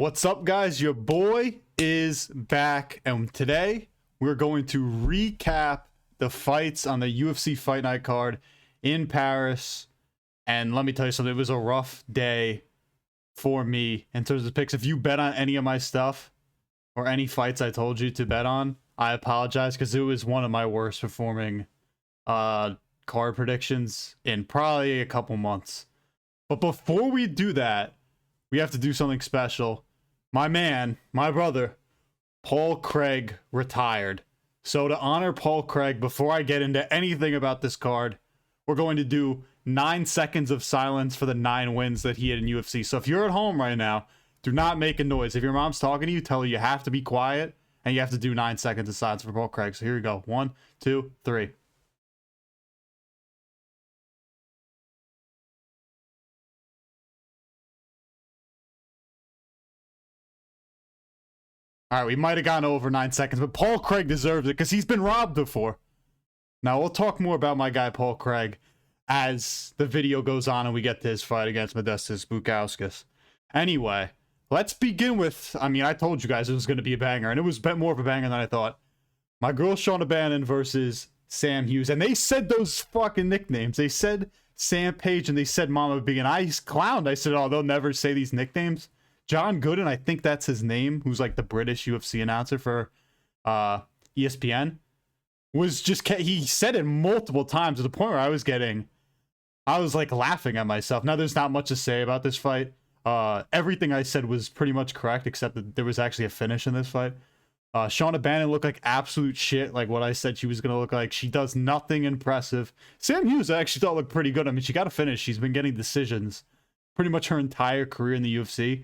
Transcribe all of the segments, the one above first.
What's up, guys? Your boy is back, and today we're going to recap the fights on the UFC Fight Night card in Paris. And let me tell you something, it was a rough day for me in terms of picks. If you bet on any of my stuff or any fights I told you to bet on, I apologize, because it was one of my worst performing card predictions in probably a couple months. But before we do that, we have to do something special. My man, my brother, Paul Craig retired. So to honor Paul Craig, before I get into anything about this card, we're going to do 9 seconds of silence for the 9 wins that he had in UFC. So if you're at home right now, do not make a noise. If your mom's talking to you, tell her you have to be quiet, and you have to do 9 seconds of silence for Paul Craig. So here we go. 1, 2, 3. All right, we might have gone over 9 seconds, but Paul Craig deserves it because he's been robbed before. Now, we'll talk more about my guy, Paul Craig, as the video goes on and we get to his fight against Modestas Bukauskas. Anyway, let's begin with, I told you guys it was going to be a banger, and it was more of a banger than I thought. My girl, Shauna Bannon versus Sam Hughes, and they said those fucking nicknames. They said Sam Page and they said Mama B, and I clowned. I said, oh, they'll never say these nicknames. John Gooden, I think that's his name, who's like the British UFC announcer for ESPN, was just, he said it multiple times to the point where I was like laughing at myself. Now, there's not much to say about this fight. Everything I said was pretty much correct, except that there was actually a finish in this fight. Shauna Bannon looked like absolute shit, like what I said she was going to look like. She does nothing impressive. Sam Hughes, I actually thought looked pretty good. I mean, she got a finish. She's been getting decisions pretty much her entire career in the UFC.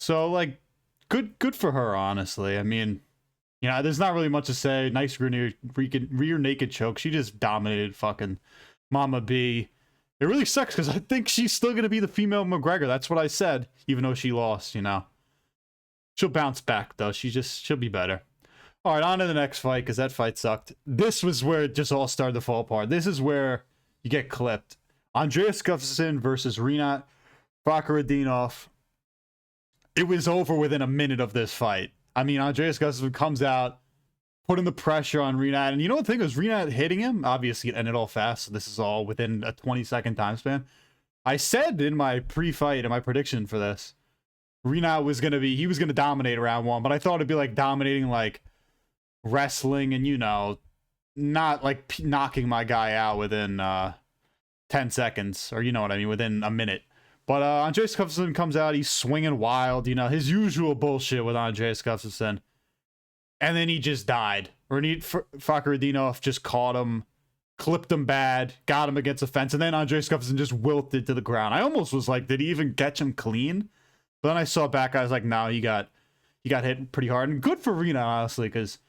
So, like, good for her, honestly. I mean, you know, there's not really much to say. Nice rear naked choke. She just dominated fucking Mama B. It really sucks because I think she's still going to be the female McGregor. That's what I said, even though she lost, you know. She'll bounce back, though. She'll be better. All right, on to the next fight, because that fight sucked. This was where it just all started to fall apart. This is where you get clipped. Andreas Gustafsson versus Rinat Fakhretdinov. It was over within a minute of this fight. I mean, Andreas Gustafsson comes out, putting the pressure on Rinat. And you know what the thing was? Rinat hitting him. Obviously, it ended all fast. So this is all within a 20-second time span. I said in my pre-fight, in my prediction for this, Rinat was going to dominate round 1. But I thought it'd be like dominating like wrestling and, you know, not like knocking my guy out within 10 seconds. Or you know what I mean, within a minute. But Andreas Gustafsson comes out, he's swinging wild, you know, his usual bullshit with Andreas Gustafsson. And then he just died. Fakhretdinov just caught him, clipped him bad, got him against the fence, and then Andreas Gustafsson just wilted to the ground. I almost was like, did he even catch him clean? But then I saw back, I was like, no, he got hit pretty hard. And good for Rinat, honestly, because,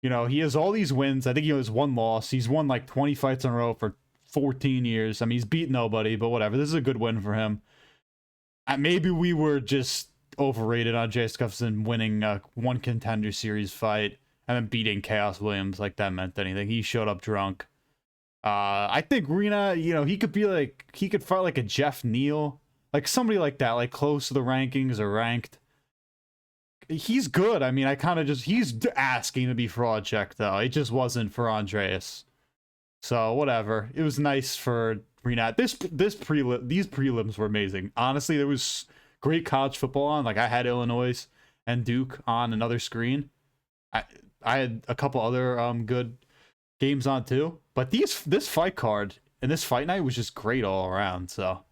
you know, he has all these wins. I think he has 1 loss. He's won like 20 fights in a row for 14 years. I mean, he's beat nobody, but whatever. This is a good win for him. Maybe we were just overrated on Andreas Gustafsson winning a 1 contender series fight and then beating Chaos Williams like that meant anything. He showed up drunk. I think Rinat, you know, he could fight like a Jeff Neal, like somebody like that, like close to the rankings or ranked. He's good. I mean, he's asking to be fraud checked though. It just wasn't for Andreas. So whatever. It was nice for Rinat. These prelims were amazing. Honestly, there was great college football on. Like I had Illinois and Duke on another screen. I had a couple other good games on too. But this fight card and this fight night was just great all around. So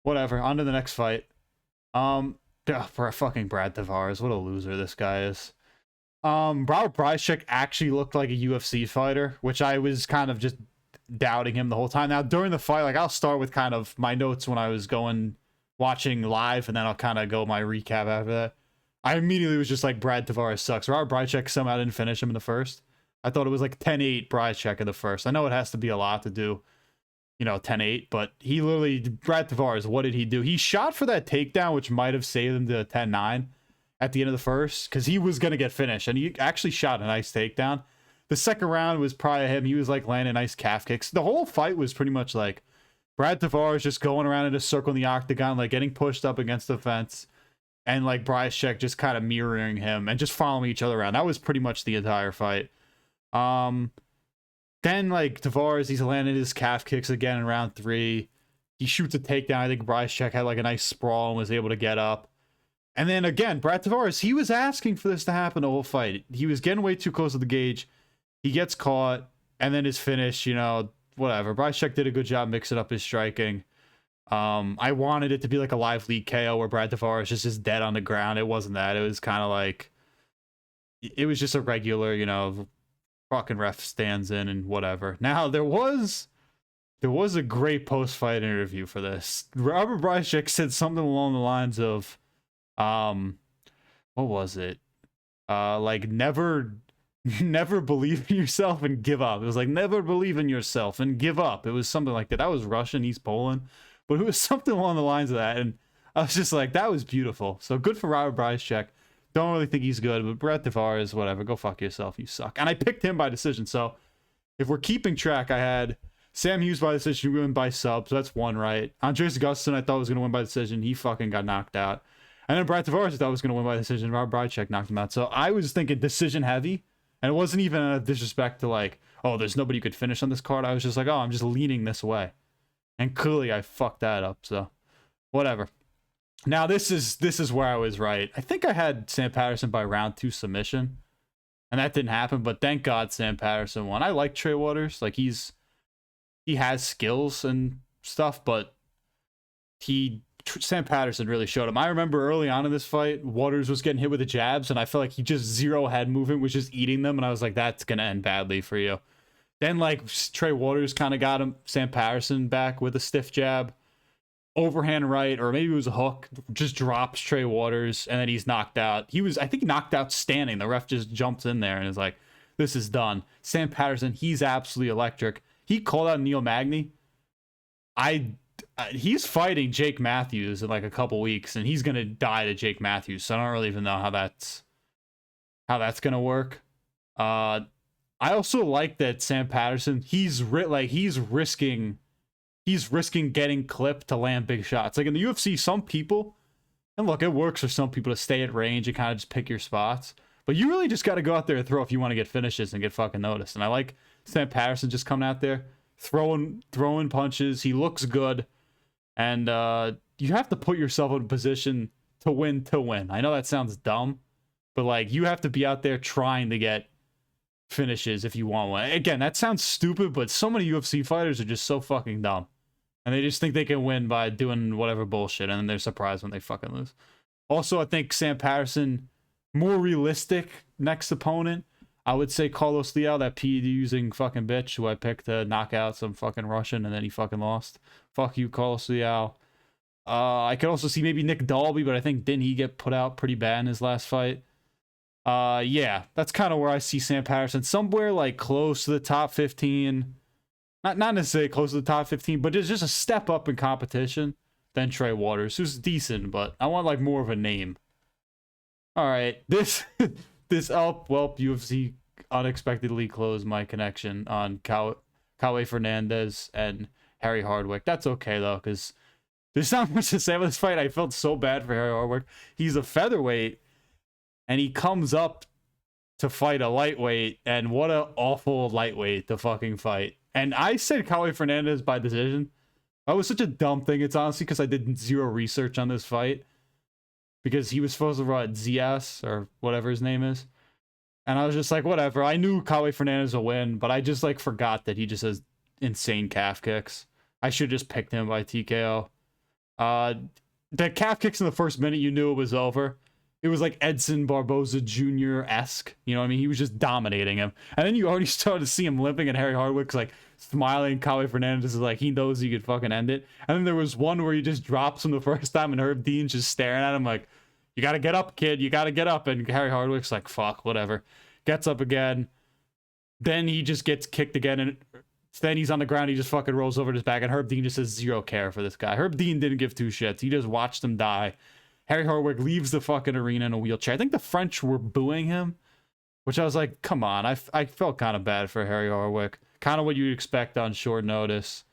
whatever. On to the next fight. For a fucking Brad Tavares. What a loser this guy is. Bryzcek actually looked like a UFC fighter, which I was kind of just doubting him the whole time. Now, during the fight, like I'll start with kind of my notes when I was watching live, and then I'll kind of go my recap after that. I immediately was just like, Brad Tavares sucks. Bryzcek somehow didn't finish him in the first. I thought it was like 10-8 Bryzcek in the first. I know it has to be a lot to do, you know, 10-8, but Brad Tavares, what did he do? He shot for that takedown, which might have saved him to 10-9. At the end of the first, because he was going to get finished, and he actually shot a nice takedown. The second round was probably him. He was like landing nice calf kicks. The whole fight was pretty much like Brad Tavares just going around in a circle in the octagon, like getting pushed up against the fence, and like Bryzcek just kind of mirroring him and just following each other around. That was pretty much the entire fight. Then like Tavares, he's landing his calf kicks again in round 3. He shoots a takedown. I think Bryzcek had like a nice sprawl and was able to get up. And then again, Brad Tavares, he was asking for this to happen the whole fight. He was getting way too close to the gauge. He gets caught, and then his finish, you know, whatever. Bryzcek did a good job mixing up his striking. I wanted it to be like a live lead KO where Brad Tavares just is dead on the ground. It wasn't that. It was kind of like, it was just a regular, you know, fucking ref stands in and whatever. Now, there was a great post-fight interview for this. Robert Bryzcek said something along the lines of, what was it? Like, never believe in yourself and give up. It was like, never believe in yourself and give up. It was something like that. That was Russian. He's Poland. But it was something along the lines of that. And I was just like, that was beautiful. So good for Robert Bryzcek. Don't really think he's good, but Brett Tavares, whatever. Go fuck yourself. You suck. And I picked him by decision. So if we're keeping track, I had Sam Hughes by decision, win by sub. So that's 1 right. Andreas Gustafsson, I thought was going to win by decision. He fucking got knocked out. And then Brett Tavares, I thought was going to win by decision. Robert Bryzcek knocked him out. So I was thinking decision heavy. And it wasn't even a disrespect to like, oh, there's nobody you could finish on this card. I was just like, oh, I'm just leaning this way. And clearly I fucked that up. So whatever. Now this is where I was right. I think I had Sam Patterson by round 2 submission. And that didn't happen. But thank God Sam Patterson won. I like Trey Waters. Like he has skills and stuff. But Sam Patterson really showed him. I remember early on in this fight, Waters was getting hit with the jabs, and I felt like he just zero head movement, was just eating them, and I was like, that's gonna end badly for you. Then like Trey Waters kind of got him, Sam Patterson back with a stiff jab, overhand right, or maybe it was a hook, just drops Trey Waters, and then he's knocked out. I think knocked out standing. The ref just jumps in there and is like, this is done. Sam Patterson, he's absolutely electric. He called out Neil Magny. He's fighting Jake Matthews in like a couple weeks, and he's gonna die to Jake Matthews. So I don't really even know how that's gonna work. I also like that Sam Patterson. He's risking getting clipped to land big shots. Like in the UFC, some people, and look, it works for some people to stay at range and kind of just pick your spots. But you really just got to go out there and throw if you want to get finishes and get fucking noticed. And I like Sam Patterson just coming out there, throwing punches. He looks good. And you have to put yourself in a position to win. I know that sounds dumb, but like you have to be out there trying to get finishes if you want one. Again, that sounds stupid, but so many UFC fighters are just so fucking dumb. And they just think they can win by doing whatever bullshit, and then they're surprised when they fucking lose. Also, I think Sam Patterson, more realistic next opponent. I would say Carlos Leal, that PED using fucking bitch who I picked to knock out some fucking Russian and then he fucking lost. Fuck you, Carlos Leal. I could also see maybe Nick Dalby, but I think didn't he get put out pretty bad in his last fight? Yeah, that's kind of where I see Sam Patterson. Somewhere like close to the top 15. Not necessarily close to the top 15, but it's just a step up in competition than Trey Waters, who's decent, but I want like more of a name. All right, this UFC unexpectedly closed my connection on Kaue Fernandes and Harry Hardwick. That's okay though, because there's not much to say about this fight. I felt so bad for Harry Hardwick. He's a featherweight, and he comes up to fight a lightweight, and what an awful lightweight to fucking fight. And I said Kaue Fernandes by decision. That was such a dumb thing. It's honestly because I did zero research on this fight. Because he was supposed to run ZS or whatever his name is. And I was just like, whatever. I knew Kaue Fernandes will win, but I just like forgot that he just has insane calf kicks. I should have just picked him by TKO. The calf kicks in the first minute, you knew it was over. It was like Edson Barboza Jr.-esque. You know what I mean? He was just dominating him. And then you already started to see him limping, and Harry Hardwick's like smiling. Kaue Fernandes is like, he knows he could fucking end it. And then there was one where he just drops him the first time, and Herb Dean's just staring at him like, you got to get up, kid. You got to get up. And Harry Hardwick's like, fuck, whatever. Gets up again. Then he just gets kicked again. And then he's on the ground. He just fucking rolls over his back. And Herb Dean just has zero care for this guy. Herb Dean didn't give two shits. He just watched him die. Harry Hardwick leaves the fucking arena in a wheelchair. I think the French were booing him, which I was like, come on. I felt kind of bad for Harry Hardwick. Kind of what you'd expect on short notice.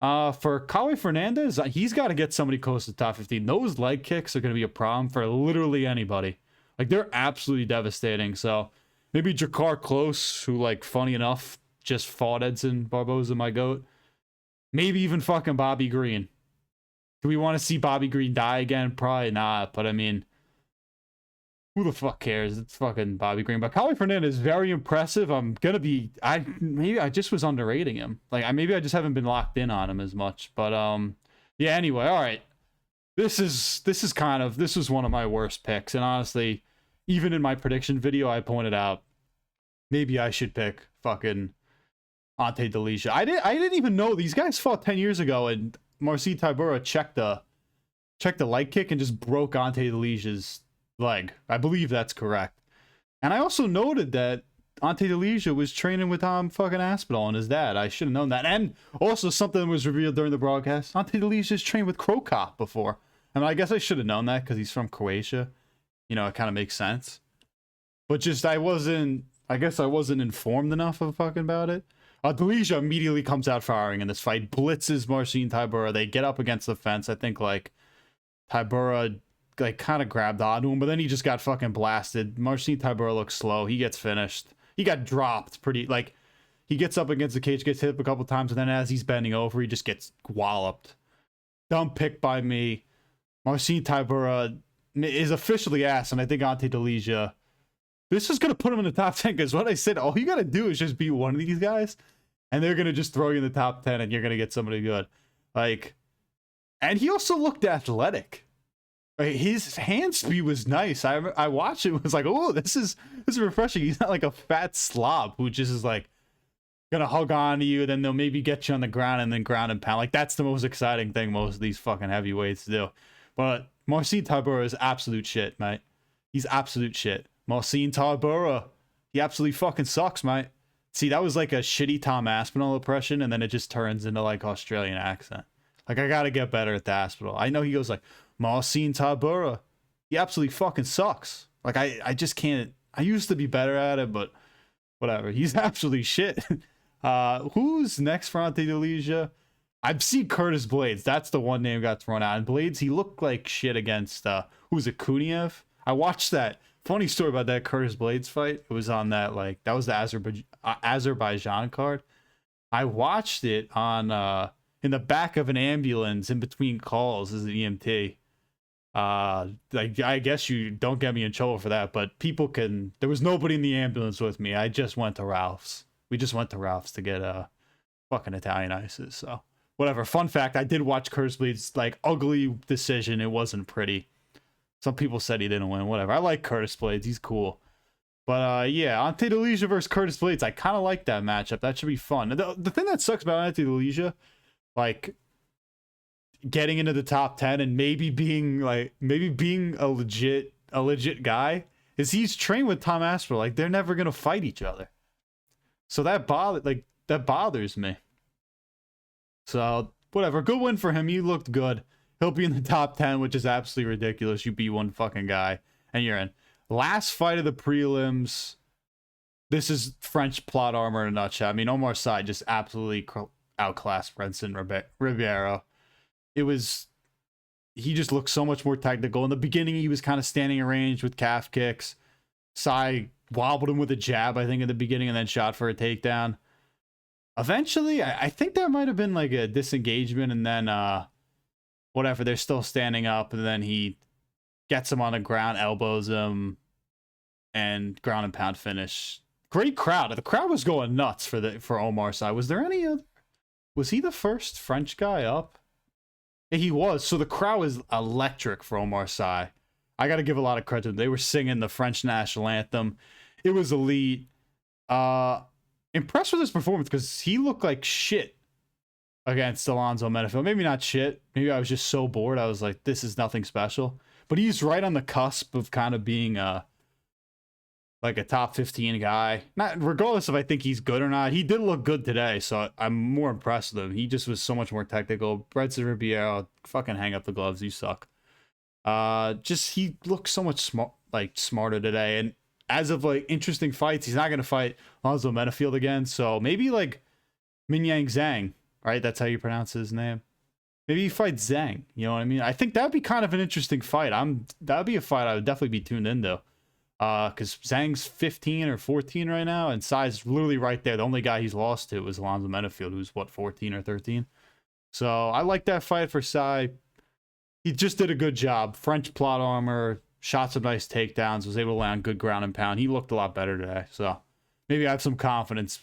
For Kale Fernandes, he's got to get somebody close to top 15. Those leg kicks are going to be a problem for literally anybody. Like, they're absolutely devastating. So maybe Jakar Close, who, like, funny enough, just fought Edson Barboza, my goat. Maybe even fucking Bobby Green. Do we want to see Bobby Green die again? Probably not. But I mean, who the fuck cares? It's fucking Bobby Green. But Kale Fernandes is very impressive. Maybe I just was underrating him. Like, maybe I just haven't been locked in on him as much. But yeah. Anyway, all right. This was one of my worst picks, and honestly, even in my prediction video, I pointed out maybe I should pick fucking Ante Delija. I didn't even know these guys fought 10 years ago, and Marcin Tybura checked the leg kick and just broke Ante Delija's leg. I believe that's correct. And I also noted that Ante Delija was training with Tom fucking Aspinall and his dad. I should have known that. And also something was revealed during the broadcast. Ante Delija's trained with Krokop before. I mean, I guess I should have known that because he's from Croatia. You know, it kind of makes sense. But just, I guess I wasn't informed enough about it. Delija immediately comes out firing in this fight. Blitzes Marcin Tybura. They get up against the fence. I think, like, Tybura, like, kind of grabbed onto him, but then he just got fucking blasted. Marcin Tybura looks slow. He gets finished. He got dropped pretty, like, he gets up against the cage, gets hit a couple times, and then as he's bending over, he just gets walloped. Dumb pick by me. Marcin Tybura is officially ass, and I think Ante Delija, this is going to put him in the top 10, because what I said, all you got to do is just beat one of these guys, and they're going to just throw you in the top 10, and you're going to get somebody good. Like, and he also looked athletic. Like, his hand speed was nice. I watched it and was like, oh, this is refreshing. He's not like a fat slob who just is like gonna hug on to you, then they'll maybe get you on the ground and then ground and pound. Like, that's the most exciting thing most of these fucking heavyweights do. But Marcin Tybura is absolute shit, mate. He's absolute shit. Marcin Tybura, he absolutely fucking sucks, mate. See, that was like a shitty Tom Aspinall impression, and then it just turns into like Australian accent. Like, I gotta get better at the Aspinall. I know he goes like, Marcin Tybura, he absolutely fucking sucks. Like, I just can't. I used to be better at it, but whatever. He's absolutely shit. Who's next for Ante Delija? I've seen Curtis Blades. That's the one name got thrown out. And Blades, he looked like shit against, who's it, Kuniev? I watched that. Funny story about that Curtis Blades fight. It was on that, like, that was the Azerbaijan card. I watched it on, in the back of an ambulance in between calls as an EMT. Like, I guess you don't get me in trouble for that, but people can. There was nobody in the ambulance with me. I just went to Ralph's. We just went to Ralph's to get fucking Italian ices. So whatever. Fun fact: I did watch Curtis Blades' like ugly decision. It wasn't pretty. Some people said he didn't win. Whatever. I like Curtis Blades. He's cool. But yeah, Ante Delija versus Curtis Blades. I kind of like that matchup. That should be fun. The thing that sucks about Ante Delija, like, getting into the top 10 and maybe being a legit guy, is he's trained with Tom Aspinall. Like, they're never gonna fight each other, so that bothers me. So whatever, good win for him. He looked good. He'll be in the top 10, which is absolutely ridiculous. You beat one fucking guy and you're in. Last fight of the prelims. This is French plot armor in a nutshell. I mean, Omar Sy just absolutely outclassed Brenson Ribeiro. He just looked so much more technical. In the beginning, he was kind of standing in range with calf kicks. Sy wobbled him with a jab, I think, in the beginning, and then shot for a takedown. Eventually, I think there might have been like a disengagement, and then whatever, they're still standing up, and then he gets him on the ground, elbows him, and ground and pound finish. Great crowd. The crowd was going nuts for Omar Sy. Was there any other? Was he the first French guy up? Yeah, he was. So the crowd was electric for Omar Sy. I got to give a lot of credit to them. They were singing the French national anthem. It was elite. Impressed with his performance because he looked like shit against Alonzo Menifil. Maybe not shit. Maybe I was just so bored. I was like, this is nothing special. But he's right on the cusp of kind of being like a top 15 guy. Not regardless if I think he's good or not. He did look good today, so I'm more impressed with him. He just was so much more technical. Bryzcek Ribeiro, fucking hang up the gloves. You suck. Just he looks so much smarter today. And as of like interesting fights, he's not gonna fight Alonzo Menifil again. So maybe like Minyang Zhang right? That's how you pronounce his name. Maybe he fights Zhang. You know what I mean? I think that'd be kind of an interesting fight. That'd be a fight I would definitely be tuned into. Because Zhang's 15 or 14 right now, and Sai's literally right there. The only guy he's lost to was Alonzo Menafield, who's what, 14 or 13. So I like that fight for Sai. He just did a good job. French plot armor, shot some nice takedowns, was able to land good ground and pound. He looked a lot better today. So maybe I have some confidence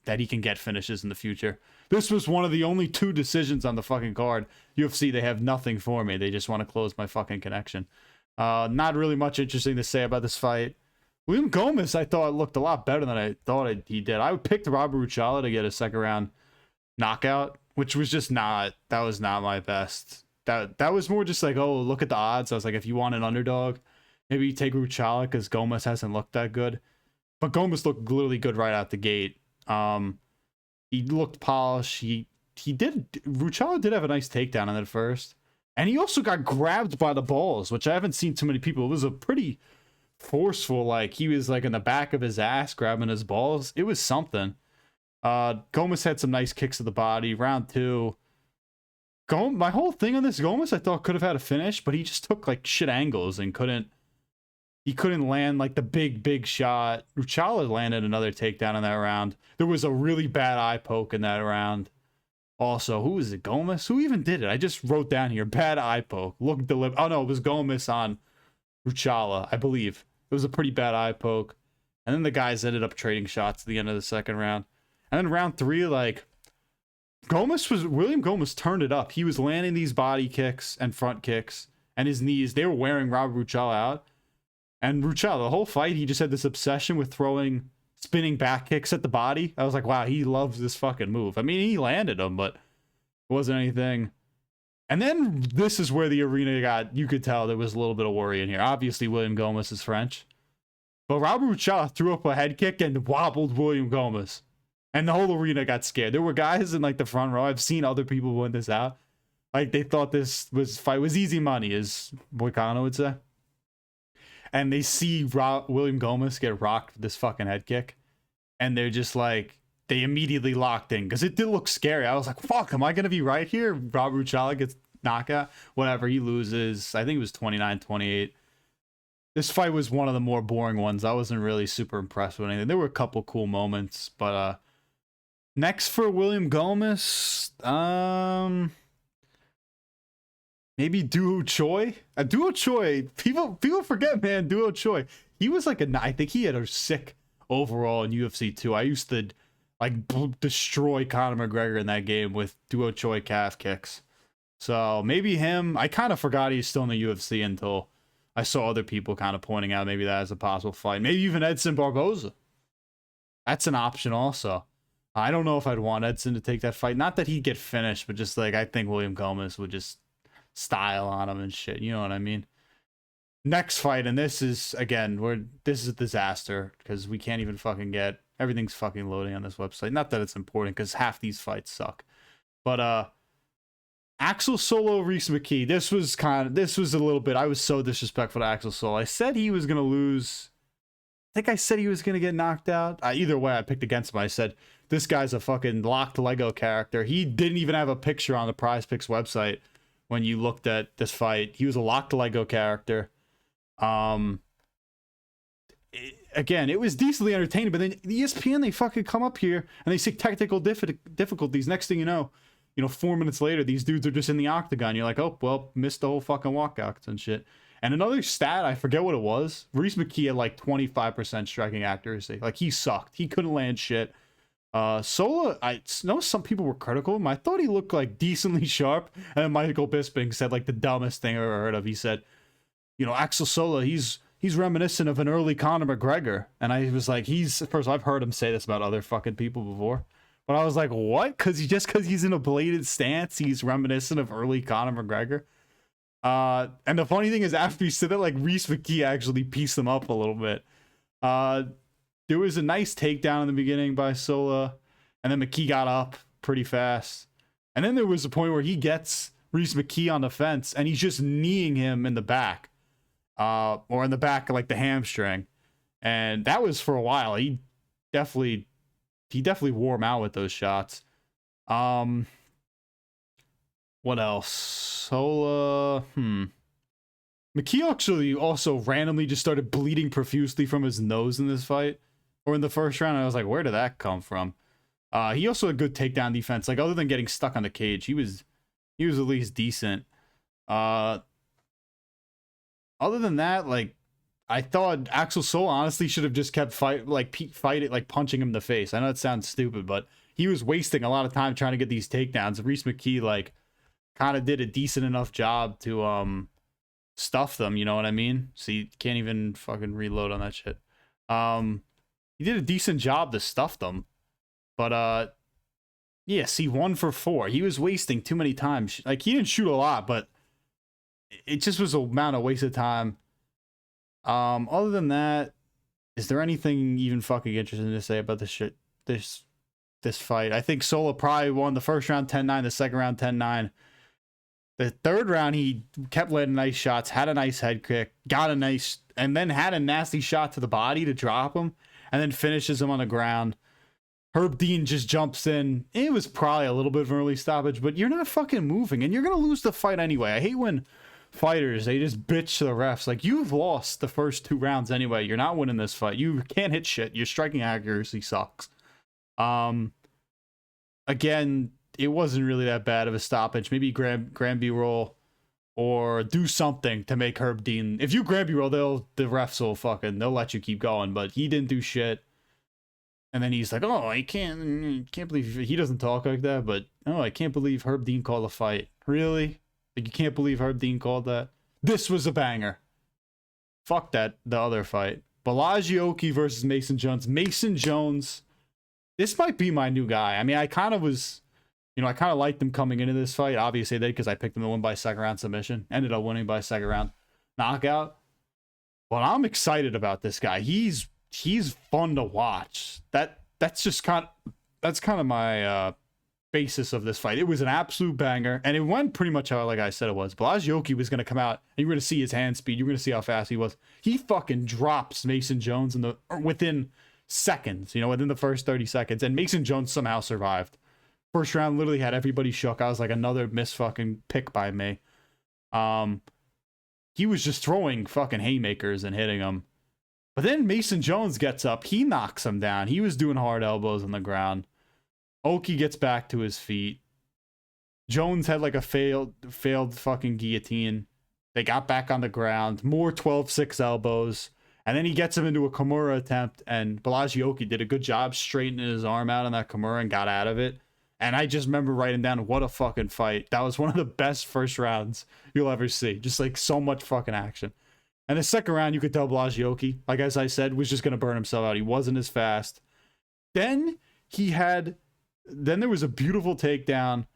that he can get finishes in the future. This was one of the only 2 decisions on the fucking card. UFC, they have nothing for me. They just want to close my fucking connection. Not really much interesting to say about this fight. William Gomis, I thought looked a lot better than I thought he did. I picked Robert Ruchala to get a second round knockout, which was just not, that was not my best. That was more just like, oh, look at the odds. I was like, if you want an underdog, maybe you take Ruchala because Gomis hasn't looked that good. But Gomis looked literally good right out the gate. He looked polished. Ruchala did have a nice takedown in that first. And he also got grabbed by the balls, which I haven't seen too many people. It was a pretty forceful, like, he was like in the back of his ass grabbing his balls. It was something. Gomis had some nice kicks to the body. Round 2. My whole thing on this Gomis, I thought could have had a finish, but he just took like shit angles and couldn't land like the big shot. Ruchala landed another takedown in that round. There was a really bad eye poke in that round. Also, who was it? Gomis? Who even did it? I just wrote down here. Bad eye poke. Look deliberate. Oh, no, it was Gomis on Ruchala, I believe. It was a pretty bad eye poke. And then the guys ended up trading shots at the end of the second round. And then round 3, like, William Gomis turned it up. He was landing these body kicks and front kicks. And his knees, they were wearing Robert Ruchala out. And Ruchala, the whole fight, he just had this obsession with throwing spinning back kicks at the body. I was like, wow, he loves this fucking move. I mean, he landed them, but it wasn't anything. And then this is where the arena you could tell there was a little bit of worry in here. Obviously, William Gomis is French. But Robert Ruchala threw up a head kick and wobbled William Gomis. And the whole arena got scared. There were guys in like the front row. I've seen other people win this out. Like, they thought this fight was easy money, as Boycano would say. And they see William Gomis get rocked with this fucking head kick. And they're just like, they immediately locked in. Because it did look scary. I was like, fuck, am I going to be right here? Robert Ruchala gets knockout. Whatever, he loses. I think it was 29-28. This fight was one of the more boring ones. I wasn't really super impressed with anything. There were a couple cool moments. But next for William Gomis, maybe Duo Choi. Duo Choi, people forget, man, Duo Choi. He was like I think he had a sick overall in UFC too. I used to like destroy Conor McGregor in that game with Duo Choi calf kicks. So maybe him. I kind of forgot he's still in the UFC until I saw other people kind of pointing out maybe that as a possible fight. Maybe even Edson Barboza. That's an option also. I don't know if I'd want Edson to take that fight. Not that he'd get finished, but just like I think William Gomis would just style on him and shit. You know what I mean? Next fight, and this is again this is a disaster because we can't even fucking get everything's fucking loading on this website. Not that it's important because half these fights suck. But Axel Solo Reese Mckee. This was a little bit. I was so disrespectful to Axel Solo. I said he was gonna lose. I think I said he was gonna get knocked out. Either way, I picked against him. I said this guy's a fucking locked Lego character. He didn't even have a picture on the Prize Picks website when you looked at this fight. He was a locked Lego character. Again, it was decently entertaining, but then the ESPN, they fucking come up here and they say technical difficulties. Next thing you know, 4 minutes later, these dudes are just in the octagon. You're like, oh, well, missed the whole fucking walkouts and shit. And another stat, I forget what it was. Reese Mckee had like 25% striking accuracy. Like, he sucked. He couldn't land shit. Sola, I know some people were critical of him. I thought he looked like decently sharp. And then Michael Bisping said like the dumbest thing I ever heard of. He said, Axel Sola, he's reminiscent of an early Conor McGregor. And I was like, first I've heard him say this about other fucking people before. But I was like, what? Because he's in a bladed stance, he's reminiscent of early Conor McGregor. And the funny thing is, after he said that, like, Reese Mckee actually pieced him up a little bit. There was a nice takedown in the beginning by Sola, and then Mckee got up pretty fast. And then there was a point where he gets Reese Mckee on the fence, and he's just kneeing him in the back. Or in the back of, like, the hamstring. And that was for a while. He definitely wore him out with those shots. What else? Sola. Mckee actually also randomly just started bleeding profusely from his nose in this fight. Or in the first round, I was like, where did that come from? He also had good takedown defense. Like, other than getting stuck on the cage, he was at least decent. Other than that, like, I thought Axel Sola honestly should have just kept punching him in the face. I know it sounds stupid, but he was wasting a lot of time trying to get these takedowns. Reese Mckee, like, kind of did a decent enough job to stuff them, you know what I mean? So you can't even fucking reload on that shit. He did a decent job to stuff them. But yeah, see, 1 for 4. He was wasting too many times. Like, he didn't shoot a lot, but it just was a amount of wasted time. Other than that, is there anything even fucking interesting to say about this shit? This fight? I think Sola probably won the first round 10-9, the second round 10-9. The third round, he kept letting nice shots, had a nice head kick, and then had a nasty shot to the body to drop him, and then finishes him on the ground. Herb Dean just jumps in. It was probably a little bit of an early stoppage, but you're not fucking moving, and you're going to lose the fight anyway. I hate when fighters, they just bitch to the refs. Like, you've lost the first 2 rounds anyway. You're not winning this fight. You can't hit shit. Your striking accuracy sucks. Again, it wasn't really that bad of a stoppage. Maybe grab B-roll or do something to make Herb Dean. If you grab B-roll, the refs will they'll let you keep going, but he didn't do shit. And then he's like, oh, I can't believe he doesn't talk like that, but oh, I can't believe Herb Dean called a fight. Really? Like, you can't believe Herb Dean called that? This was a banger. Fuck that, the other fight. Borralho versus Mason Jones. Mason Jones, this might be my new guy. I mean, I kind of liked him coming into this fight. Obviously, they because I picked him to win by second round submission. Ended up winning by second round knockout. But I'm excited about this guy. He's fun to watch. That's kind of my basis of this fight. It was an absolute banger, and it went pretty much how, like I said, it was. Borralho was going to come out, and you were going to see his hand speed. You were going to see how fast he was. He fucking drops Mason Jones within seconds, within the first 30 seconds, and Mason Jones somehow survived. First round literally had everybody shook. I was like, another miss fucking pick by me. He was just throwing fucking haymakers and hitting him. But then Mason Jones gets up. He knocks him down. He was doing hard elbows on the ground. Oki gets back to his feet. Jones had like a failed fucking guillotine. They got back on the ground. More 12-6 elbows. And then he gets him into a Kimura attempt. And Borralho did a good job straightening his arm out on that Kimura and got out of it. And I just remember writing down, what a fucking fight. That was one of the best first rounds you'll ever see. Just like so much fucking action. And the second round, you could tell Borralho, like as I said, was just going to burn himself out. He wasn't as fast. Then there was a beautiful takedown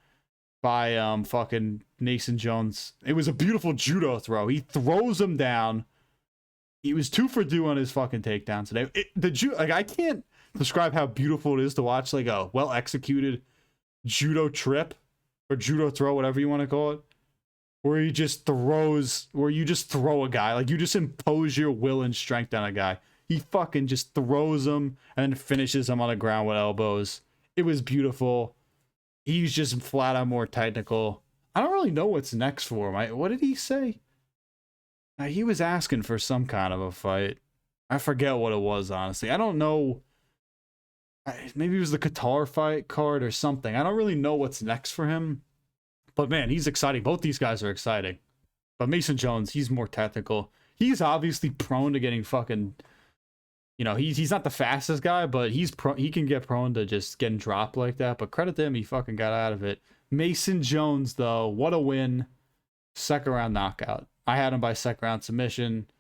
by fucking Mason Jones. It was a beautiful judo throw. He throws him down. He was 2 for 2 on his fucking takedown today. I can't describe how beautiful it is to watch like a well-executed judo trip or judo throw, whatever you want to call it. Where you just throw a guy. Like, you just impose your will and strength on a guy. He fucking just throws him and then finishes him on the ground with elbows. It was beautiful. He's just flat out more technical. I don't really know what's next for him. What did he say? He was asking for some kind of a fight. I forget what it was, honestly. I don't know. Maybe it was the Qatar fight card or something. I don't really know what's next for him. But man, he's exciting. Both these guys are exciting. But Mason Jones, he's more technical. He's obviously prone to getting fucking, he's not the fastest guy, but he can get prone to just getting dropped like that. But credit to him, he fucking got out of it. Mason Jones, though, what a win. Second round knockout. I had him by second round submission.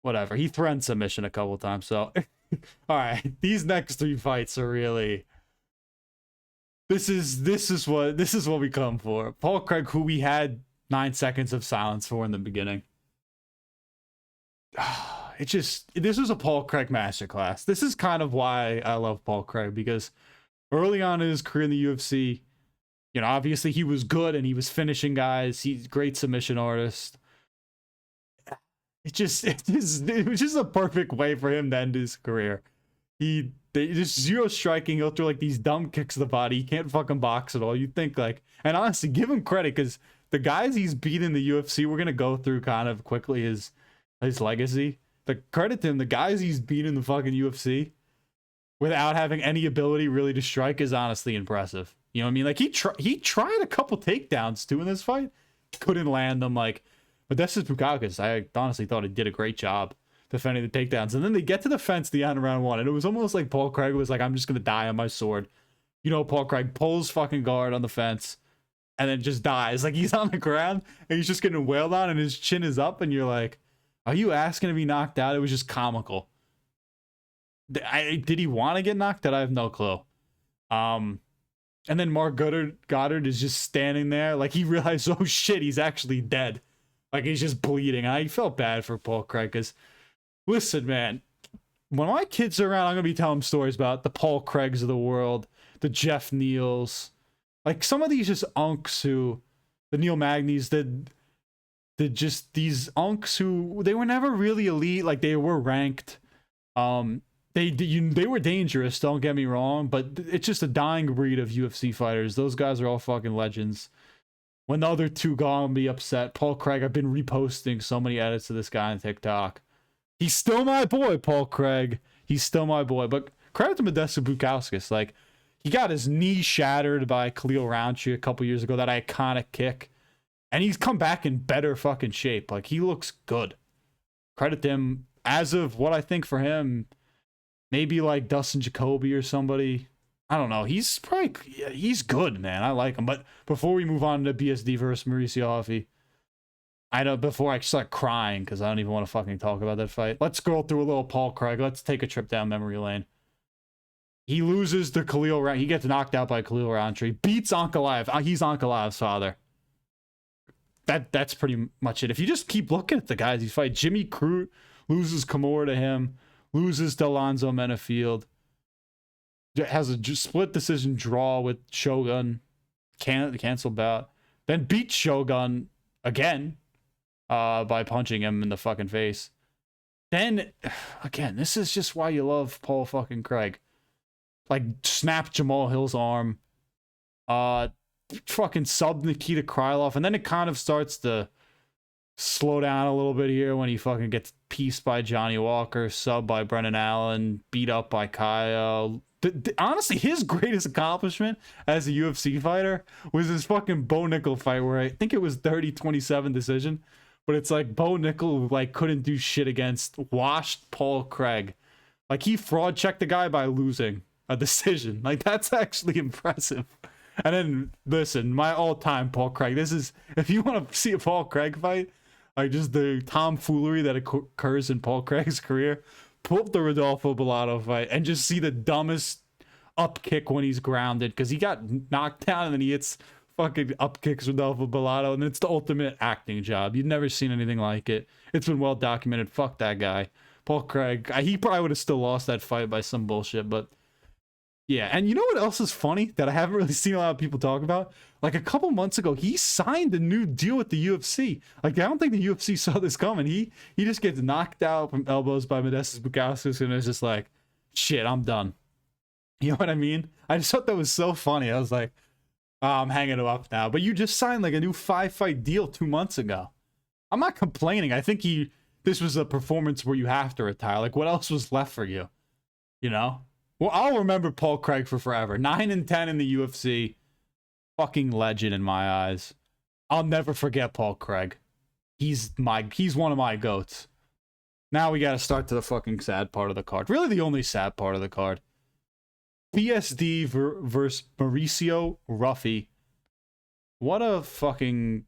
Whatever. He threatened submission a couple times. So, all right, these next 3 fights are really. This is what we come for. Paul Craig, who we had 9 seconds of silence for in the beginning. This was a Paul Craig masterclass. This is kind of why I love Paul Craig, because early on in his career in the UFC, obviously he was good and he was finishing guys. He's a great submission artist. It was just a perfect way for him to end his career. They just zero striking. He'll throw like these dumb kicks to the body. He can't fucking box at all. You think like, and honestly, give him credit because the guys he's beat in the UFC, we're gonna go through kind of quickly his legacy. The credit to him, the guys he's beat in the fucking UFC without having any ability really to strike is honestly impressive. You know what I mean? Like he tried a couple takedowns too in this fight, couldn't land them. Like, but that's just Bukauskas. I honestly thought he did a great job defending the takedowns. And then they get to the fence at the end of round 1, and it was almost like Paul Craig was like, I'm just gonna die on my sword. You know, Paul Craig pulls fucking guard on the fence and then just dies. Like he's on the ground and he's just getting wailed on and his chin is up and you're like, are you asking to be knocked out? It was just comical. Did he want to get knocked out? I have no clue. And then Mark Goddard is just standing there like he realized, oh shit, he's actually dead. Like he's just bleeding. I felt bad for Paul Craig because, listen, man, when my kids are around, I'm going to be telling them stories about the Paul Craigs of the world, the Jeff Neals, like some of these just unks who, the Neil Magnies, just these unks who, they were never really elite. Like they were ranked. They were dangerous, don't get me wrong, but it's just a dying breed of UFC fighters. Those guys are all fucking legends. When the other two go on be upset, Paul Craig, I've been reposting so many edits of this guy on TikTok. He's still my boy, Paul Craig. He's still my boy. But credit to Modestas Bukauskas. Like, he got his knee shattered by Khalil Rountree a couple years ago, that iconic kick. And he's come back in better fucking shape. Like, he looks good. Credit to him. As of what I think for him, maybe like Dustin Jacoby or somebody. I don't know. He's good, man. I like him. But before we move on to BSD versus Mauricio Huffy, before I start crying because I don't even want to fucking talk about that fight, let's scroll through a little Paul Craig. Let's take a trip down memory lane. He loses to Khalil Rountree. He gets knocked out by Khalil Rountree. Beats Ankalaev. He's Ankalaev's father. That's pretty much it. If you just keep looking at the guys he's fight, Jimmy Crute loses Kimura to him. Loses to Alonzo Menafield. Has a split decision draw with Shogun. Cancel bout. Then beats Shogun again by punching him in the fucking face. Then, again, this is just why you love Paul fucking Craig. Like, snap Jamal Hill's arm. Fucking sub Nikita Krylov. And then it kind of starts to slow down a little bit here when he fucking gets pieced by Johnny Walker, sub by Brendan Allen, beat up by Kyle. Honestly, his greatest accomplishment as a UFC fighter was his fucking Bo Nickel fight, where I think it was 30-27 decision, but it's like Bo Nickel like couldn't do shit against washed Paul Craig. Like he fraud checked the guy by losing a decision. Like that's actually impressive. And then listen, my all-time Paul Craig. This is, if you want to see a Paul Craig fight, like just the tomfoolery that occurs in Paul Craig's career, pull up the Rodolfo Bellato fight and just see the dumbest up kick when he's grounded, because he got knocked down and then he hits fucking up kicks Rodolfo Bellato, and it's the ultimate acting job. You've never seen anything like it. It's been well documented. Fuck that guy. Paul Craig, he probably would have still lost that fight by some bullshit, but yeah. And you know what else is funny that I haven't really seen a lot of people talk about? Like a couple months ago, he signed a new deal with the UFC. Like I don't think the UFC saw this coming. He just gets knocked out from elbows by Modestas Bukauskas and is just like, shit, I'm done. You know what I mean? I just thought that was so funny. I was like, oh, I'm hanging him up now. But you just signed like a new 5-fight deal 2 months ago. I'm not complaining. I think this was a performance where you have to retire. Like what else was left for you? You know? Well, I'll remember Paul Craig for forever. 9-10 in the UFC. Fucking legend in my eyes. I'll never forget Paul Craig. He's one of my goats. Now we got to start to the fucking sad part of the card. Really the only sad part of the card. PSD versus Mauricio Ruffy. What a fucking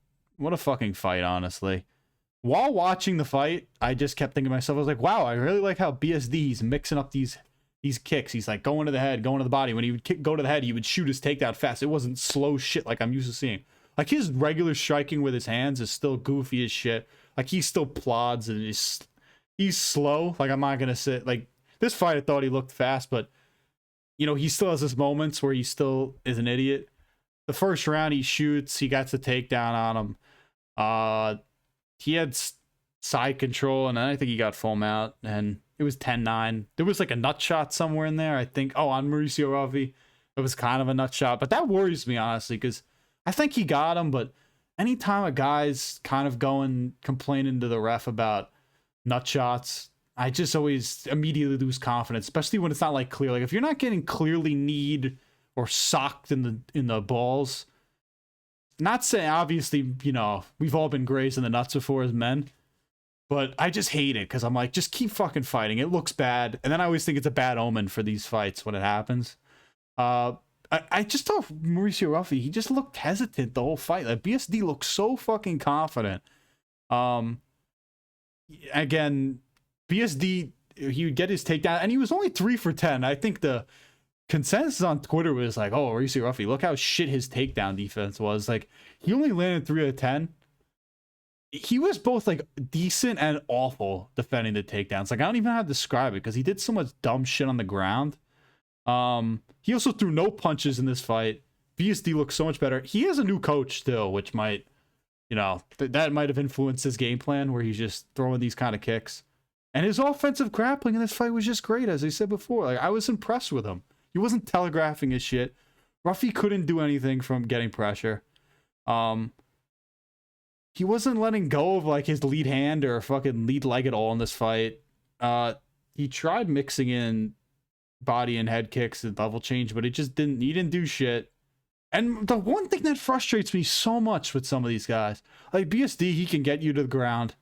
fight, honestly. While watching the fight, I just kept thinking to myself, I was like, wow, I really like how BSD's mixing up these kicks. He's like going to the head, going to the body. When he would go to the head, he would shoot his takedown fast. It wasn't slow shit like I'm used to seeing. Like his regular striking with his hands is still goofy as shit. Like he still plods and he's slow. Like I'm not gonna say like this fight I thought he looked fast, but you know, he still has his moments where he still is an idiot. The first round he shoots, he got the takedown on him. He had side control and I think he got full mount, and It was 10-9. There was like a nut shot somewhere in there, I think. Oh, on Mauricio Ruffy. It was kind of a nut shot. But that worries me, honestly, because I think he got him. But anytime a guy's kind of complaining to the ref about nut shots, I just always immediately lose confidence, especially when it's not like clear. Like if you're not getting clearly kneed or socked in the balls, not saying obviously, you know, we've all been grazed in the nuts before as men, but I just hate it because I'm like, just keep fucking fighting. It looks bad. And then I always think it's a bad omen for these fights when it happens. I just thought Mauricio Ruffy, he just looked hesitant the whole fight. Like BSD looked so fucking confident. Again, BSD, he would get his takedown, and he was only 3 for 10. I think the consensus on Twitter was like, oh, Mauricio Ruffy, look how shit his takedown defense was. Like, he only landed 3 out of 10. He was both, like, decent and awful defending the takedowns. Like, I don't even know how to describe it, because he did so much dumb shit on the ground. He also threw no punches in this fight. BSD looks so much better. He has a new coach still, which might, you know, that might have influenced his game plan, where he's just throwing these kind of kicks. And his offensive grappling in this fight was just great, as I said before. Like, I was impressed with him. He wasn't telegraphing his shit. Ruffy couldn't do anything from getting pressure. He wasn't letting go of, like, his lead hand or fucking lead leg at all in this fight. He tried mixing in body and head kicks and level change, but it just didn't, he didn't do shit. And the one thing that frustrates me so much with some of these guys, like BSD, he can get you to the ground.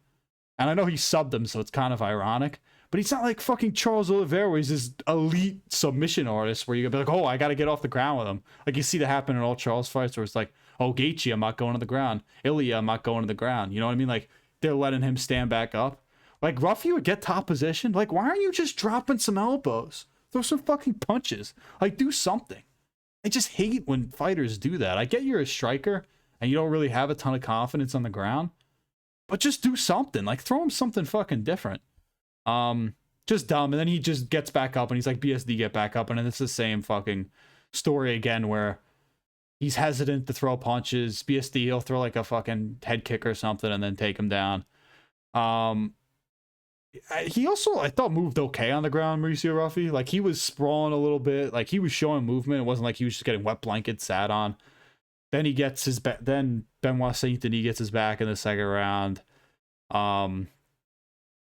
And I know he subbed him, so it's kind of ironic. But he's not like fucking Charles Oliveira, where he's this elite submission artist, where you're going to be like, oh, I got to get off the ground with him. Like, you see that happen in all Charles fights, where it's like, oh, Gaethje, I'm not going to the ground. Ilya, I'm not going to the ground. You know what I mean? Like, they're letting him stand back up. Like, Ruffy would get top position. Like, why aren't you just dropping some elbows? Throw some fucking punches. Like, do something. I just hate when fighters do that. I get you're a striker, and you don't really have a ton of confidence on the ground. But just do something. Like, throw him something fucking different. Just dumb. And then he just gets back up and he's like, BSD, get back up. And then it's the same fucking story again, where he's hesitant to throw punches. BSD, he'll throw like a fucking head kick or something and then take him down. He also, I thought, moved okay on the ground, Mauricio Ruffy. Like, he was sprawling a little bit. Like, he was showing movement. It wasn't like he was just getting wet blanket sat on. Then he gets his back. Then Benoit Saint-Denis gets his back in the second round.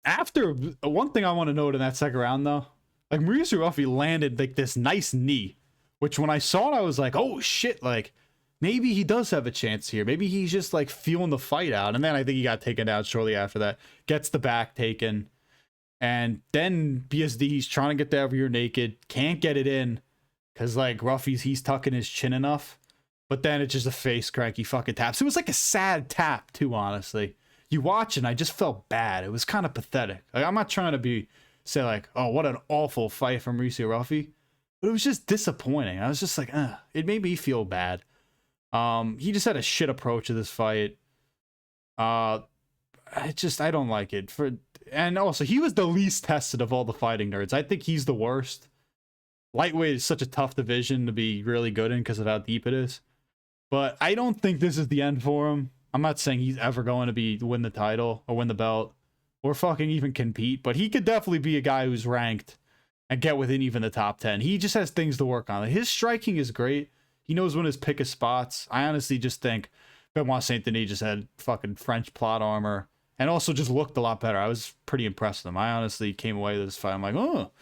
After, one thing I want to note in that second round, though, like, Mauricio Ruffy landed like this nice knee, which when I saw it, I was like, oh shit, like, maybe he does have a chance here. Maybe he's just like feeling the fight out. And then I think he got taken down shortly after that. Gets the back taken. And then BSD, he's trying to get the rear naked. Can't get it in. Because, like, Ruffy's, he's tucking his chin enough. But then it's just a face cranky fucking taps. It was like a sad tap, too, honestly. You watch it, and I just felt bad. It was kind of pathetic. Like, I'm not trying to say, like, oh, what an awful fight from Mauricio Ruffy. But it was just disappointing. I was just like, it made me feel bad. He just had a shit approach to this fight. I don't like it. And also, he was the least tested of all the fighting nerds. I think he's the worst. Lightweight is such a tough division to be really good in because of how deep it is. But I don't think this is the end for him. I'm not saying he's ever going to win the title or win the belt or fucking even compete, but he could definitely be a guy who's ranked and get within even the top 10. He just has things to work on. His striking is great. He knows when to pick his spots. I honestly just think Benoit Saint-Denis just had fucking French plot armor and also just looked a lot better. I was pretty impressed with him. I honestly came away with this fight. I'm like, oh,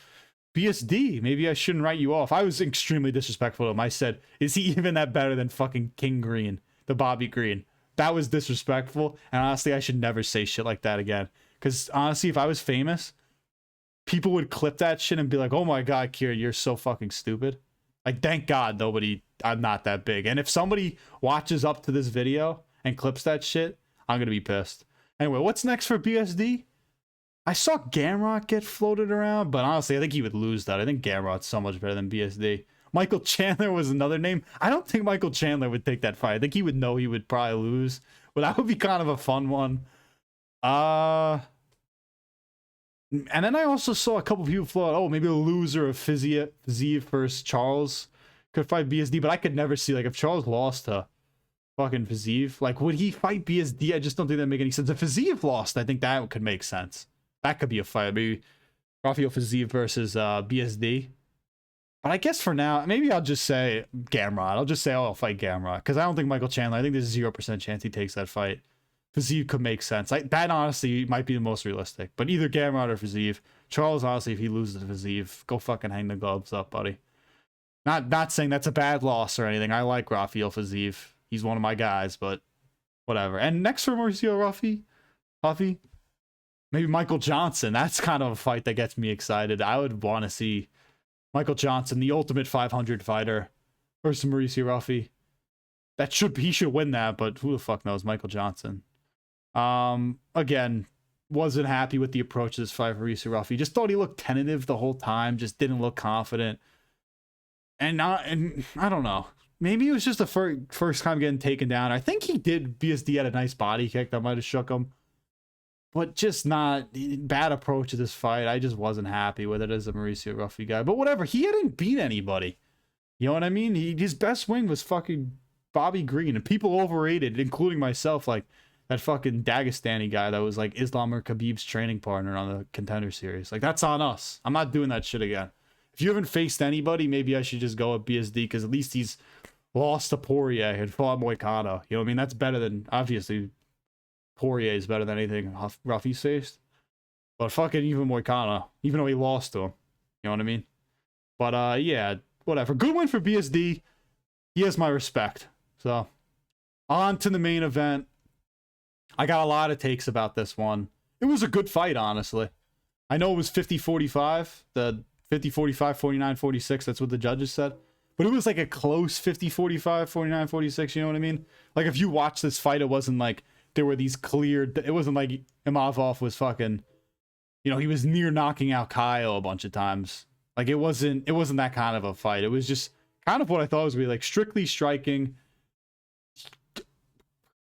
BSD, maybe I shouldn't write you off. I was extremely disrespectful to him. I said, is he even that better than fucking King Green, the Bobby Green? That was disrespectful, and honestly, I should never say shit like that again. Because honestly, if I was famous, people would clip that shit and be like, oh my god, Kieran, you're so fucking stupid. Like, thank god I'm not that big. And if somebody watches up to this video and clips that shit, I'm gonna be pissed. Anyway, what's next for BSD? I saw Gamrot get floated around, but honestly, I think he would lose that. I think Gamrot's so much better than BSD. Michael Chandler was another name. I don't think Michael Chandler would take that fight. I think he would know he would probably lose, but that would be kind of a fun one. And then I also saw a couple people float. Oh, maybe a loser of Fiziev versus Charles could fight BSD, but I could never see, like, if Charles lost to fucking Fiziev, like, would he fight BSD? I just don't think that make any sense. If Fiziev lost, I think that could make sense. That could be a fight. Maybe Rafael Fiziev versus BSD. But I guess for now, maybe I'll just say Gamrot. I'll just say, oh, I'll fight Gamrot. Because I don't think Michael Chandler, I think there's a 0% chance he takes that fight. Fiziev could make sense. That honestly might be the most realistic. But either Gamrot or Fiziev. Charles, honestly, if he loses to Fiziev, go fucking hang the gloves up, buddy. Not saying that's a bad loss or anything. I like Rafael Fiziev. He's one of my guys, but whatever. And next for Mauricio Ruffy, maybe Michael Johnson. That's kind of a fight that gets me excited. I would want to see Michael Johnson, the ultimate 500 fighter, versus Mauricio Ruffy. He should win that, but who the fuck knows? Michael Johnson. Again, wasn't happy with the approach to this fight for Mauricio Ruffy. Just thought he looked tentative the whole time. Just didn't look confident. And I don't know. Maybe it was just the first time getting taken down. I think he did. BSD had a nice body kick that might have shook him. But just not bad approach to this fight. I just wasn't happy with it as a Mauricio Ruffy guy. But whatever, he hadn't beat anybody. You know what I mean? His best win was fucking Bobby Green, and people overrated, including myself, like that fucking Dagestani guy that was like Islam or Khabib's training partner on the Contender Series. Like, that's on us. I'm not doing that shit again. If you haven't faced anybody, maybe I should just go with BSD, because at least he's lost to Poirier and fought Moicano. You know what I mean? That's better than, obviously, Poirier is better than anything Ruffy's faced. But fucking even Moicano, even though he lost to him. You know what I mean? But yeah, whatever. Good win for BSD. He has my respect. So, on to the main event. I got a lot of takes about this one. It was a good fight, honestly. I know it was 50-45. The 50-45, 49-46. That's what the judges said. But it was like a close 50-45, 49-46. You know what I mean? Like, if you watch this fight, it wasn't like there were these clear... It wasn't like Imavov was fucking... You know, he was near knocking out Kyle a bunch of times. Like, it wasn't that kind of a fight. It was just kind of what I thought it was going to be, like, strictly striking.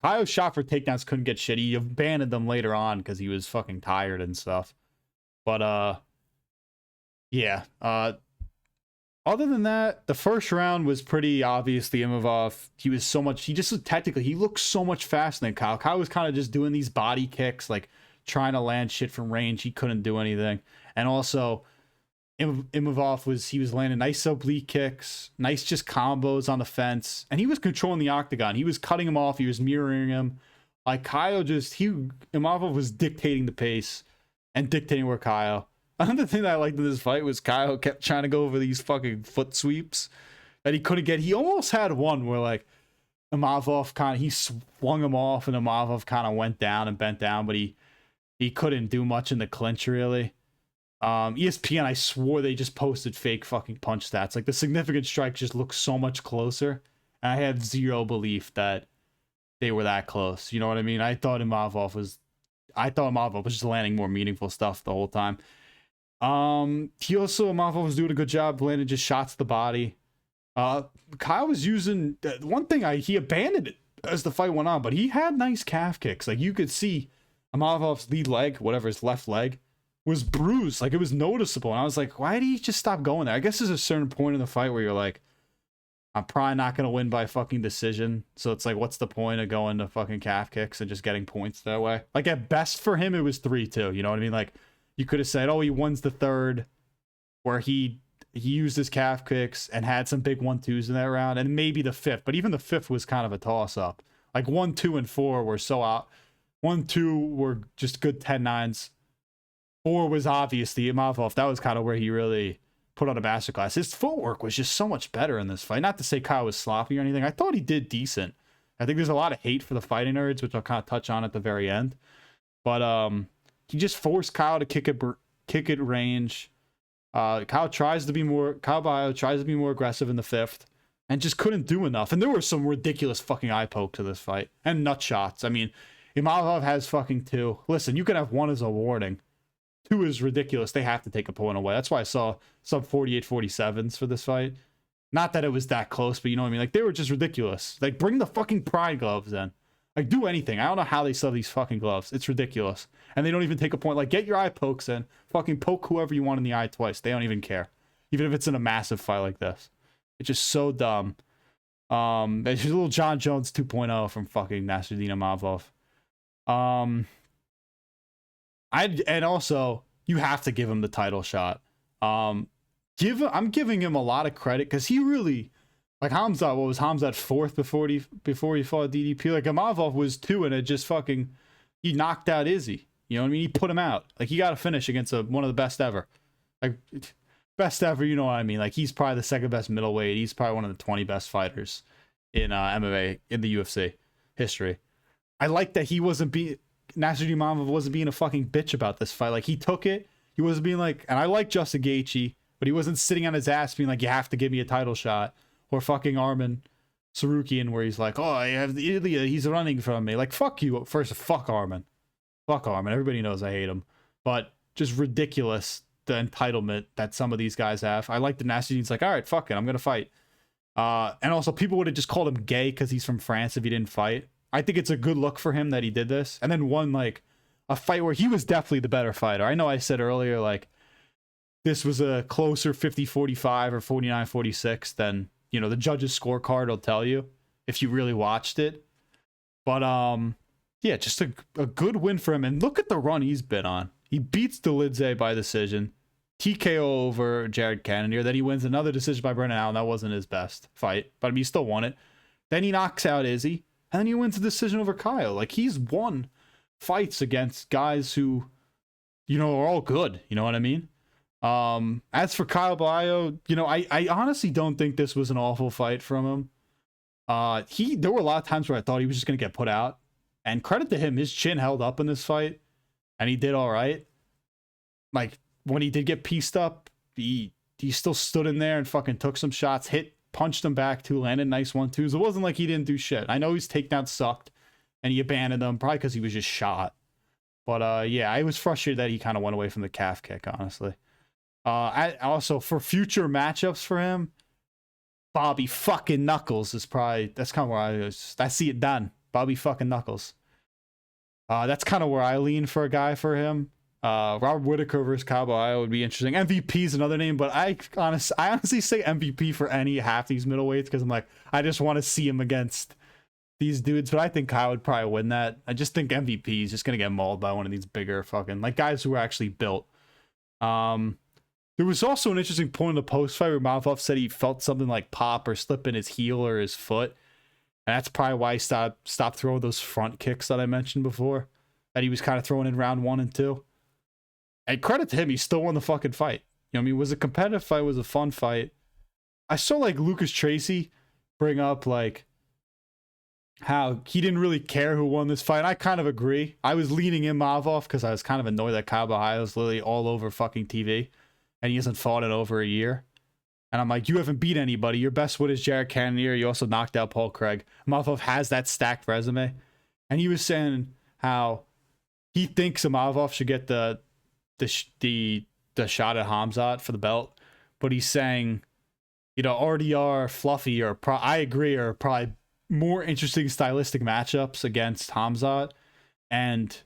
Kyle shot for takedowns, couldn't get shit. He abandoned them later on because he was fucking tired and stuff. But, yeah. Other than that, the first round was pretty obviously Imavov. He looked so much faster than Kyle. Kyle was kind of just doing these body kicks, like trying to land shit from range. He couldn't do anything. And also, Imavov was landing nice oblique kicks, nice just combos on the fence, and he was controlling the octagon. He was cutting him off. He was mirroring him. Like, Imavov was dictating the pace and dictating where Kyle. Another thing that I liked in this fight was Kyle kept trying to go over these fucking foot sweeps that he couldn't get. He almost had one where, like, Imavov he swung him off and Imavov kind of went down and bent down, but he couldn't do much in the clinch, really. ESPN, I swore they just posted fake fucking punch stats. Like, the significant strike just looked so much closer. And I had zero belief that they were that close. You know what I mean? I thought Imavov was just landing more meaningful stuff the whole time. Imavov was doing a good job landing just shots to the body. Kyle was using one thing. He abandoned it as the fight went on, but he had nice calf kicks. Like, you could see Imavov's lead leg, whatever his left leg, was bruised. Like, it was noticeable. And I was like, why did he just stop going there? I guess there's a certain point in the fight where you're like, I'm probably not going to win by fucking decision. So it's like, what's the point of going to fucking calf kicks and just getting points that way? Like, at best for him, it was 3-2. You know what I mean? Like, you could have said, oh, he wins the third, where he used his calf kicks and had some big 1-2s in that round, and maybe the fifth. But even the fifth was kind of a toss-up. Like, 1, 2, and 4 were so out. 1, 2 were just good 10-9s. 4 was obviously Imavov. That was kind of where he really put on a masterclass. His footwork was just so much better in this fight. Not to say Kyle was sloppy or anything. I thought he did decent. I think there's a lot of hate for the fighting nerds, which I'll kind of touch on at the very end. But he just forced Kyle to kick at range. Kyle Bio tries to be more aggressive in the fifth and just couldn't do enough. And there were some ridiculous fucking eye poke to this fight and nut shots. I mean, Imavov has fucking 2. Listen, you can have 1 as a warning. 2 is ridiculous. They have to take a point away. That's why I saw sub 48-47s for this fight. Not that it was that close, but you know what I mean? Like, they were just ridiculous. Like, bring the fucking pride gloves in. Like, do anything. I don't know how they sell these fucking gloves. It's ridiculous. And they don't even take a point. Like, get your eye pokes in. Fucking poke whoever you want in the eye twice. They don't even care. Even if it's in a massive fight like this. It's just so dumb. It's just a little John Jones 2.0 from fucking Nasruddin Imavov. And also, you have to give him the title shot. I'm giving him a lot of credit because he really, like Hamzat, what was Hamzat fourth before he fought DDP? Like Imavov was 2 and it just fucking, he knocked out Izzy. You know what I mean? He put him out. Like he got a finish against one of the best ever. Like best ever, you know what I mean? Like he's probably the second best middleweight. He's probably one of the 20 best fighters in MMA in the UFC history. I like that he wasn't Nasruddin Imavov wasn't being a fucking bitch about this fight. Like he took it. He wasn't being like, and I like Justin Gaethje, but he wasn't sitting on his ass being like, you have to give me a title shot. Or fucking Arman Sarukian, where he's like, oh, I have the Ilya, he's running from me. Like, fuck you. First, fuck Arman. Fuck Arman. Everybody knows I hate him. But just ridiculous, the entitlement that some of these guys have. I like the Nasruddin's like, all right, fuck it, I'm going to fight. And also, people would have just called him gay because he's from France if he didn't fight. I think it's a good look for him that he did this. And then won, like, a fight where he was definitely the better fighter. I know I said earlier, like, this was a closer 50-45 or 49-46 than, you know, the judges' scorecard will tell you if you really watched it. But, yeah, just a good win for him. And look at the run he's been on. He beats Delija by decision. TKO over Jared Cannonier. Then he wins another decision by Brennan Allen. That wasn't his best fight, but I mean, he still won it. Then he knocks out Izzy. And then he wins a decision over Kyle. Like, he's won fights against guys who, you know, are all good. You know what I mean? As for Kyle Borralho, you know, I honestly don't think this was an awful fight from him. There were a lot of times where I thought he was just going to get put out. And credit to him, his chin held up in this fight. And he did all right. Like, when he did get pieced up, he still stood in there and fucking took some shots, punched him back too, landed nice 1-2s. It wasn't like he didn't do shit. I know his takedown sucked and he abandoned them, probably because he was just shot. But yeah, I was frustrated that he kind of went away from the calf kick, honestly. Also, for future matchups for him, Bobby fucking Knuckles is probably, that's kind of where I see it done. Bobby fucking Knuckles. That's kind of where I lean for a guy for him. Robert Whittaker versus Kyle Borralho would be interesting. MVP is another name, but I honestly say MVP for half these middleweights because I'm like, I just want to see him against these dudes. But I think Kyle would probably win that. I just think MVP is just gonna get mauled by one of these bigger fucking like guys who are actually built. There was also an interesting point in the post fight where Imavov said he felt something like pop or slip in his heel or his foot, and that's probably why he stopped throwing those front kicks that I mentioned before that he was kind of throwing in round 1 and 2. And credit to him, he still won the fucking fight. You know what I mean? It was a competitive fight, it was a fun fight. I saw like Lucas Tracy bring up like how he didn't really care who won this fight. And I kind of agree. I was leaning Imavov because I was kind of annoyed that Kyle Borralho is literally all over fucking TV and he hasn't fought in over a year. And I'm like, you haven't beat anybody. Your best win is Jared Cannonier. You also knocked out Paul Craig. Imavov has that stacked resume. And he was saying how he thinks Imavov should get the shot at Hamzat for the belt, but he's saying, you know, RDR, Fluffy, I agree, are probably more interesting stylistic matchups against Hamzat. And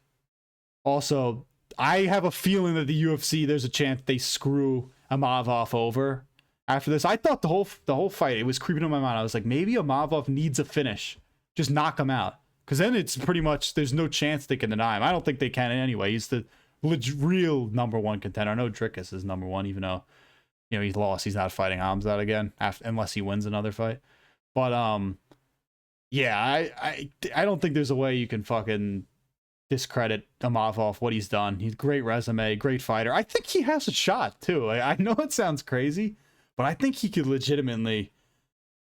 also, I have a feeling that the UFC, there's a chance they screw Imavov over after this. I thought the whole fight, it was creeping in my mind. I was like, maybe Imavov needs a finish. Just knock him out. Because then it's pretty much, there's no chance they can deny him. I don't think they can anyway. He's the real number 1 contender. I know Dricus is number 1, even though, you know, he's lost. He's not fighting Hamzat again unless he wins another fight. But yeah, I don't think there's a way you can fucking discredit Imavov, what he's done. He's great resume, great fighter. I think he has a shot too. I know it sounds crazy, but I think he could legitimately.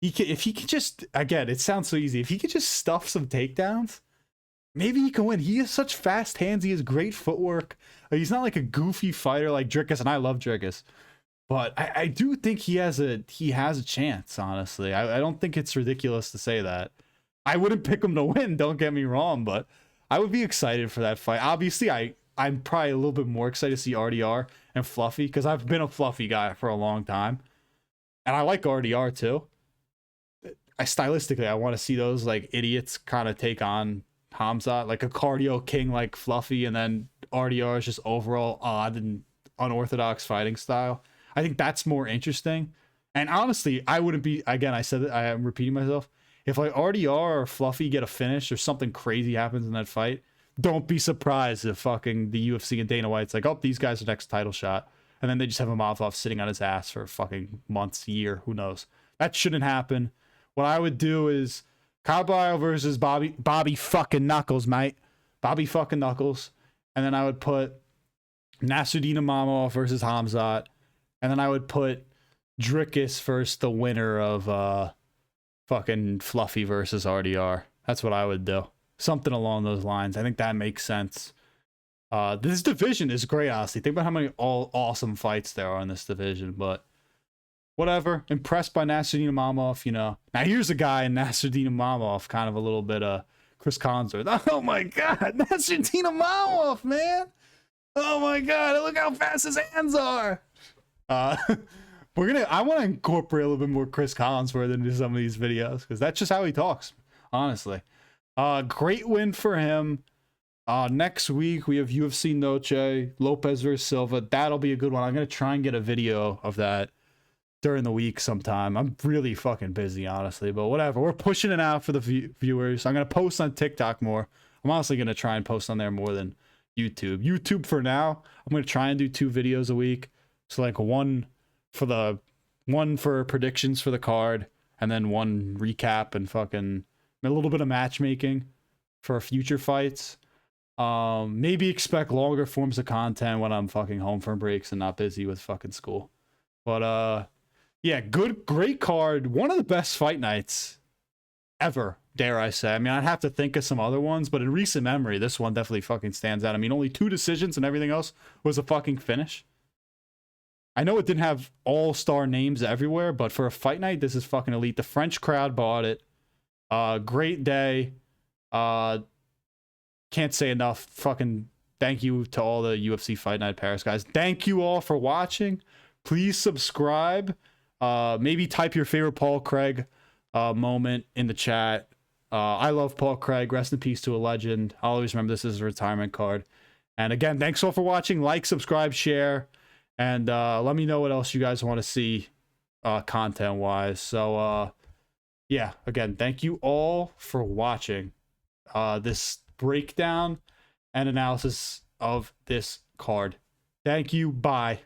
If he could just, again, it sounds so easy. If he could just stuff some takedowns, maybe he can win. He has such fast hands. He has great footwork. He's not like a goofy fighter like Dricus, and I love Dricus. But I do think he has a chance, honestly. I don't think it's ridiculous to say that. I wouldn't pick him to win, don't get me wrong, but I would be excited for that fight. Obviously, I'm probably a little bit more excited to see RDR and Fluffy, because I've been a Fluffy guy for a long time. And I like RDR too. Stylistically, I want to see those like idiots kind of take on Hamzat, like a cardio king like Fluffy, and then RDR is just overall odd and unorthodox fighting style. I think that's more interesting. And honestly, I wouldn't be, again, I said it, I am repeating myself. If like RDR or Fluffy get a finish or something crazy happens in that fight, don't be surprised if fucking the UFC and Dana White's like, oh, these guys are next title shot. And then they just have Imavov sitting on his ass for fucking months, year, who knows. That shouldn't happen. What I would do is Borralho versus Bobby fucking Knuckles, mate. Bobby fucking Knuckles. And then I would put Nasruddin Imavov versus Hamzat. And then I would put Drickus versus the winner of fucking Fluffy versus RDR. That's what I would do. Something along those lines. I think that makes sense. This division is great, honestly. Think about how many all awesome fights there are in this division, but whatever. Impressed by Nasruddin Imavov, you know. Now here's a guy in Nasruddin Imavov, kind of a little bit Chris Collinsworth. Oh my god, Nasruddin Imavov, man. Oh my god, look how fast his hands are. I want to incorporate a little bit more Chris Collinsworth into some of these videos, because that's just how he talks, honestly. Great win for him. Next week we have UFC Noche, Lopez versus Silva. That'll be a good one. I'm gonna try and get a video of that during the week sometime. I'm really fucking busy, honestly, but whatever. We're pushing it out for the viewers. I'm gonna post on TikTok more. I'm honestly gonna try and post on there more than YouTube. YouTube for now. I'm gonna try and do 2 videos a week. So like one for predictions for the card, and then one recap and fucking a little bit of matchmaking for future fights. Maybe expect longer forms of content when I'm fucking home from breaks and not busy with fucking school. But yeah, great card. One of the best fight nights ever, dare I say. I mean, I'd have to think of some other ones, but in recent memory, this one definitely fucking stands out. I mean, only 2 decisions and everything else was a fucking finish. I know it didn't have all-star names everywhere, but for a fight night, this is fucking elite. The French crowd bought it. Great day. Can't say enough. Fucking thank you to all the UFC Fight Night Paris guys. Thank you all for watching. Please subscribe. Maybe type your favorite Paul Craig moment in the chat. I love Paul Craig. Rest in peace to a legend. I'll always remember this as a retirement card. And again, thanks all for watching. Like, subscribe, share, and let me know what else you guys want to see content-wise. So, yeah, again, thank you all for watching this breakdown and analysis of this card. Thank you. Bye.